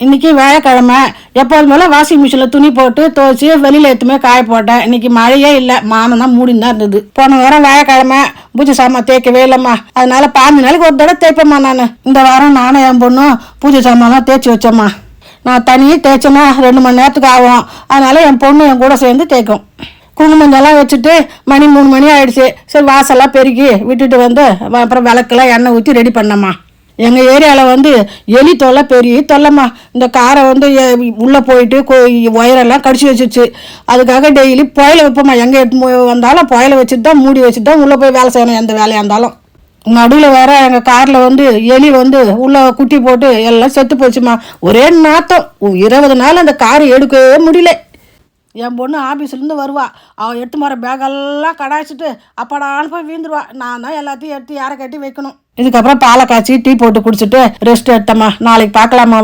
இன்னைக்கு வியாழக்கிழமை. எப்போது போல வாஷிங் மிஷினில் துணி போட்டு துவைச்சி வெளியில் எடுத்துமே காய போட்டேன். இன்னைக்கு மழையே இல்லை, மானம் தான் மூடின்னு தான் இருந்தது. போன வாரம் வியாழக்கிழமை பூஜை சாமான் தேய்க்கவே இல்லைம்மா. அதனால 5 நாளைக்கு ஒரு தடவை தேய்ப்பேம்மா நான். இந்த வாரம் நானும் என் பொண்ணும் பூஜை சாமான்லாம் தேய்ச்சி வச்சேம்மா. நான் தனியே தேய்ச்சேன்னா 2 மணி நேரத்துக்கு ஆகும். அதனால என் பொண்ணு என் கூட சேர்ந்து தேய்க்கும். குங்குமஞ்செல்லாம் வச்சுட்டு மணி 3 மணி ஆயிடுச்சு. சரி வாசல்லாம் பெருக்கி விட்டுட்டு வந்து அப்புறம் விளக்கெல்லாம் எண்ணெய் ஊற்றி ரெடி பண்ணம்மா. எங்கள் ஏரியாவில் எலி தொல்லை பெரிய தொல்லைம்மா. இந்த காரை உள்ளே போயிட்டு ஒயரெல்லாம் கடிச்சு வச்சிருச்சு. அதுக்காக டெய்லி புயலை வைப்போம்மா. எங்கே எடுத்து வந்தாலும் புயலை வச்சுட்டு தான் மூடி வச்சுட்டு தான் உள்ளே போய் வேலை செய்யணும், எந்த வேலையாக இருந்தாலும். நடுவில் வேற எங்கள் காரில் எலி உள்ளே குட்டி போட்டு எல்லாம் செத்து போச்சுமா. ஒரே நாத்தம். 20 நாள் அந்த காரை எடுக்கவே முடியல. என் பொண்ணு ஆஃபீஸ்லேருந்து வருவா. அவள் எடுத்து மாற பேக்கெல்லாம் கடாய்ச்சிட்டு அப்பாடான்னு போய் வீந்துருவா. நான் தான் எல்லாத்தையும் எடுத்து யாரை கட்டி வைக்கணும். இதுக்கப்புறம் பாலை காய்ச்சி டீ போட்டு குடிச்சிட்டு ரெஸ்ட் எடுத்தம்மா. நாளைக்கு பார்க்கலாமா?